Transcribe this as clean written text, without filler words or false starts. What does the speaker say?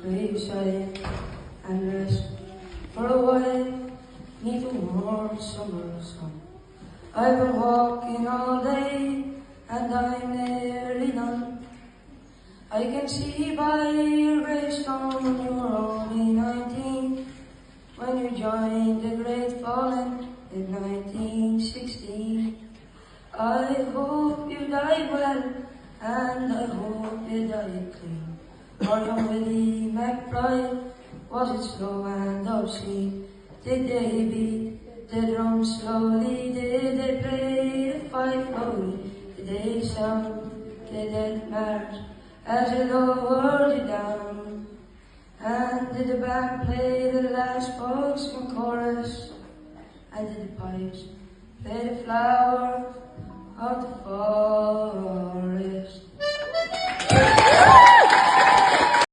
graveside and rest for a while, neath a warm summer sun. I've been walking all day and I'm nearly done. I can see by your gravestone you were only 19 when you joined the Great Fallen in 1916. I hope you died well, and I hope you died clean. For young Willie McBride, was it slow and obscene? Did they beat the drum slowly? Did they play the fife slowly? Did they sound the death march as it lowered you down? And did the band play the last spokesman chorus? And did the pipes play the flower of the fall?